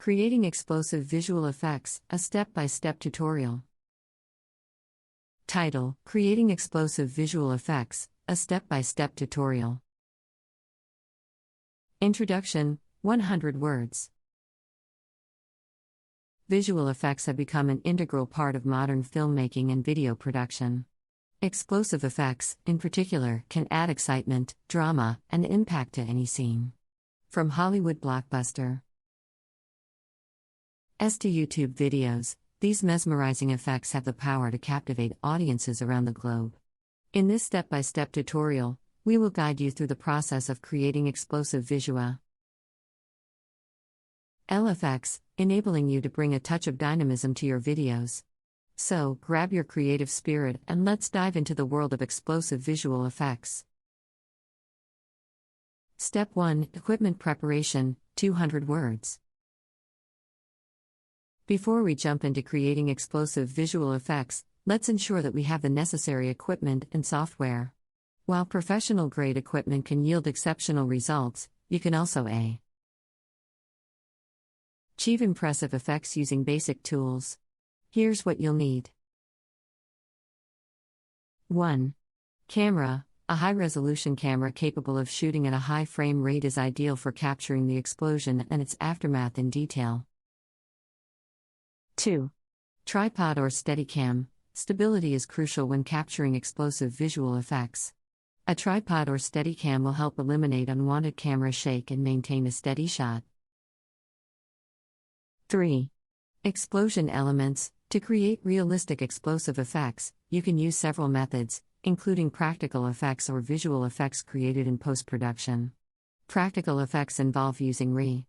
Creating explosive visual effects, a step-by-step tutorial. Title: Creating explosive visual effects, a step-by-step tutorial. Introduction: 100 words. Visual effects have become an integral part of modern filmmaking and video production. Explosive effects, in particular, can add excitement, drama, and impact to any scene. From Hollywood blockbuster to YouTube videos, these mesmerizing effects have the power to captivate audiences around the globe. In this step-by-step tutorial, we will guide you through the process of creating explosive visual effects, enabling you to bring a touch of dynamism to your videos. So, grab your creative spirit and let's dive into the world of explosive visual effects. Step 1: Equipment preparation, 200 words. Before we jump into creating explosive visual effects, let's ensure that we have the necessary equipment and software. While professional-grade equipment can yield exceptional results, you can also achieve impressive effects using basic tools. Here's what you'll need. 1. Camera. A high-resolution camera capable of shooting at a high frame rate is ideal for capturing the explosion and its aftermath in detail. 2. Tripod or Steadicam. Stability is crucial when capturing explosive visual effects. A tripod or Steadicam will help eliminate unwanted camera shake and maintain a steady shot. 3. Explosion elements. To create realistic explosive effects, you can use several methods, including practical effects or visual effects created in post-production. Practical effects involve using real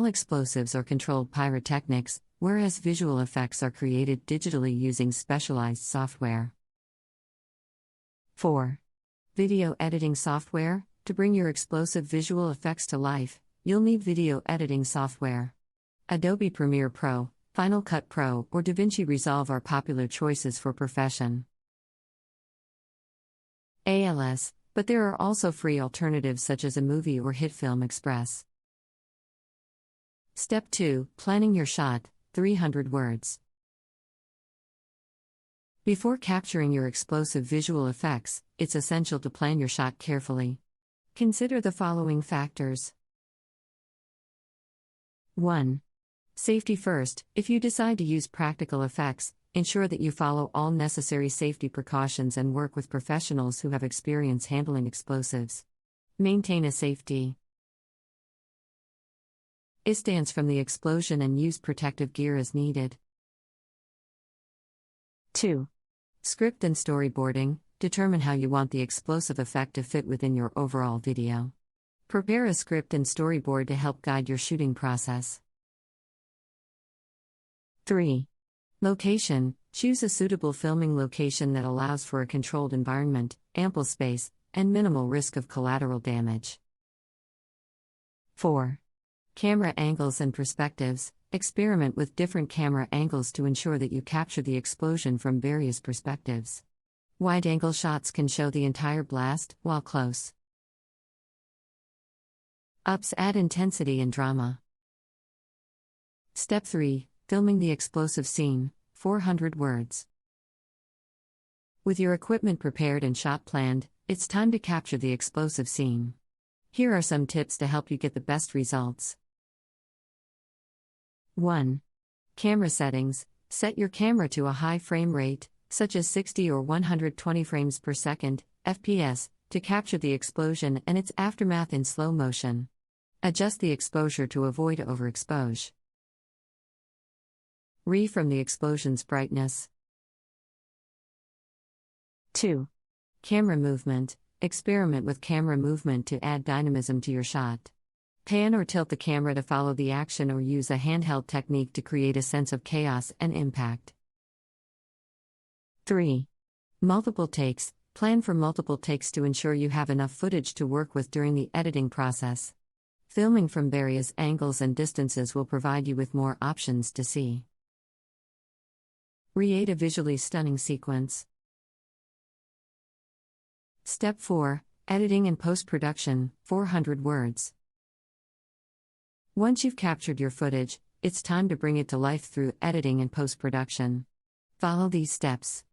explosives or controlled pyrotechnics, whereas visual effects are created digitally using specialized software. 4. Video editing software. To bring your explosive visual effects to life, you'll need video editing software. Adobe Premiere Pro, Final Cut Pro, or DaVinci Resolve are popular choices for professionals, but there are also free alternatives such as iMovie or HitFilm Express. Step 2: Planning your shot, 300 words. Before capturing your explosive visual effects, it's essential to plan your shot carefully. Consider the following factors. 1. Safety first. If you decide to use practical effects, ensure that you follow all necessary safety precautions and work with professionals who have experience handling explosives. Maintain a safety distance from the explosion and use protective gear as needed. 2. Script and storyboarding. Determine how you want the explosive effect to fit within your overall video. Prepare a script and storyboard to help guide your shooting process. 3. Location. Choose a suitable filming location that allows for a controlled environment, ample space, and minimal risk of collateral damage. 4. Camera angles and perspectives. Experiment with different camera angles to ensure that you capture the explosion from various perspectives. Wide-angle shots can show the entire blast, while close-ups add intensity and drama. Step 3: Filming the explosive scene, 400 words. With your equipment prepared and shot planned, it's time to capture the explosive scene. Here are some tips to help you get the best results. 1. Camera settings. Set your camera to a high frame rate, such as 60 or 120 frames per second, FPS, to capture the explosion and its aftermath in slow motion. Adjust the exposure to avoid overexposure. From the explosion's brightness. 2. Camera movement. Experiment with camera movement to add dynamism to your shot. Pan or tilt the camera to follow the action or use a handheld technique to create a sense of chaos and impact. 3. Multiple takes. Plan for multiple takes to ensure you have enough footage to work with during the editing process. Filming from various angles and distances will provide you with more options to see. Create a visually stunning sequence. Step 4: Editing and post-production, 400 words. Once you've captured your footage, it's time to bring it to life through editing and post-production. Follow these steps.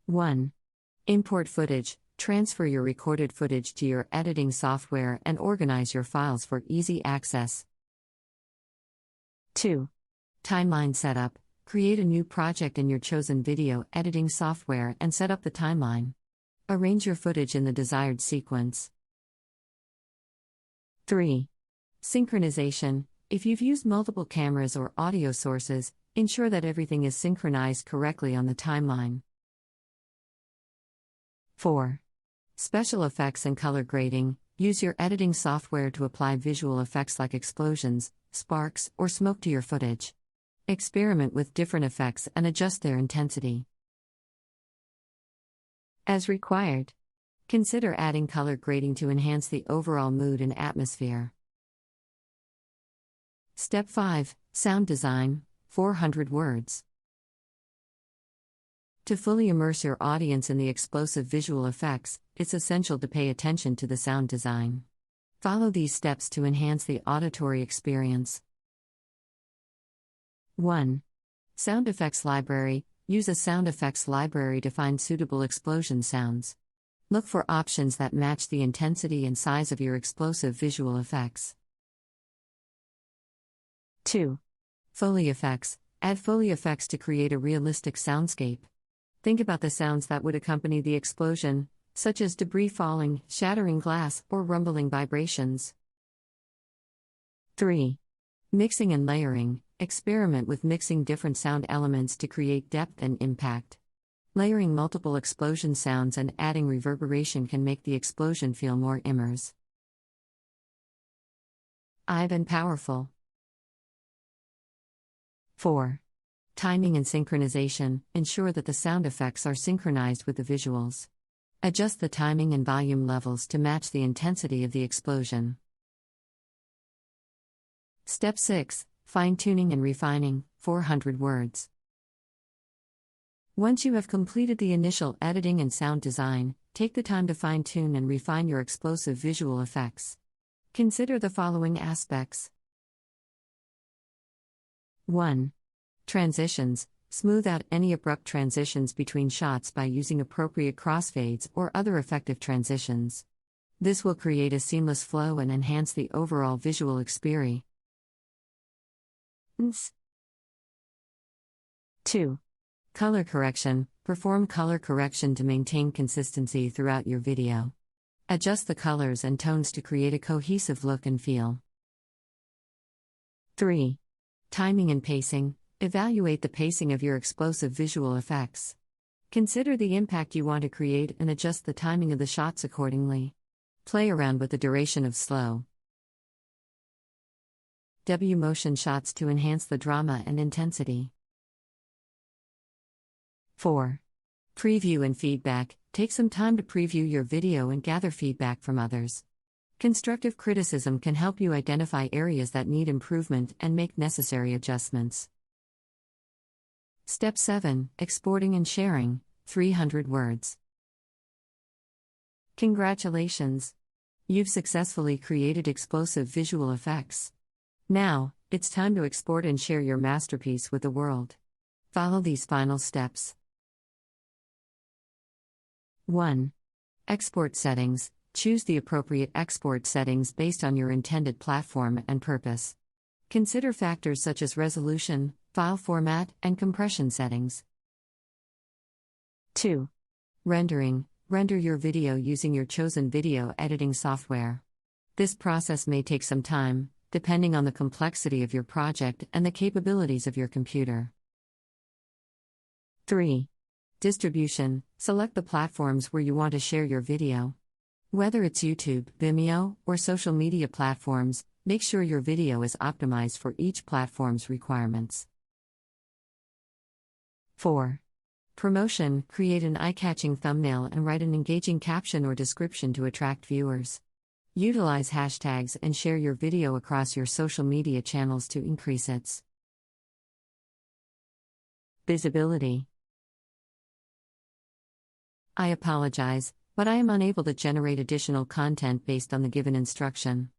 1. Import footage. Transfer your recorded footage to your editing software and organize your files for easy access. 2. Timeline setup. Create a new project in your chosen video editing software and set up the timeline. Arrange your footage in the desired sequence. 3. Synchronization. If you've used multiple cameras or audio sources, ensure that everything is synchronized correctly on the timeline. 4. Special effects and color grading. Use your editing software to apply visual effects like explosions, sparks, or smoke to your footage. Experiment with different effects and adjust their intensity. As required, consider adding color grading to enhance the overall mood and atmosphere. Step 5. Sound design, 400 words. To fully immerse your audience in the explosive visual effects, it's essential to pay attention to the sound design. Follow these steps to enhance the auditory experience. 1. Sound effects library. Use a sound effects library to find suitable explosion sounds. Look for options that match the intensity and size of your explosive visual effects. 2. Foley effects. Add Foley effects to create a realistic soundscape. Think about the sounds that would accompany the explosion, such as debris falling, shattering glass, or rumbling vibrations. 3. Mixing and layering. Experiment with mixing different sound elements to create depth and impact. Layering multiple explosion sounds and adding reverberation can make the explosion feel more immersive and powerful. 4. Timing and synchronization. Ensure that the sound effects are synchronized with the visuals. Adjust the timing and volume levels to match the intensity of the explosion. Step 6. Fine-tuning and refining, 400 words. Once you have completed the initial editing and sound design, take the time to fine-tune and refine your explosive visual effects. Consider the following aspects. 1. Transitions. Smooth out any abrupt transitions between shots by using appropriate crossfades or other effective transitions. This will create a seamless flow and enhance the overall visual experience. 2. Color correction. Perform color correction to maintain consistency throughout your video. Adjust the colors and tones to create a cohesive look and feel. 3. Timing and pacing. Evaluate the pacing of your explosive visual effects. Consider the impact you want to create and adjust the timing of the shots accordingly. Play around with the duration of slow W motion shots to enhance the drama and intensity. 4. Preview and feedback. Take some time to preview your video and gather feedback from others. Constructive criticism can help you identify areas that need improvement and make necessary adjustments. Step 7. Exporting and sharing, 300 words. Congratulations! You've successfully created explosive visual effects. Now, it's time to export and share your masterpiece with the world. Follow these final steps. 1. Export settings. Choose the appropriate export settings based on your intended platform and purpose. Consider factors such as resolution, file format, and compression settings. 2. Rendering. Render your video using your chosen video editing software. This process may take some time, depending on the complexity of your project and the capabilities of your computer. 3. Distribution. Select the platforms where you want to share your video. Whether it's YouTube, Vimeo, or social media platforms, make sure your video is optimized for each platform's requirements. 4. Promotion. Create an eye-catching thumbnail and write an engaging caption or description to attract viewers. Utilize hashtags and share your video across your social media channels to increase its visibility. I apologize, but I am unable to generate additional content based on the given instruction.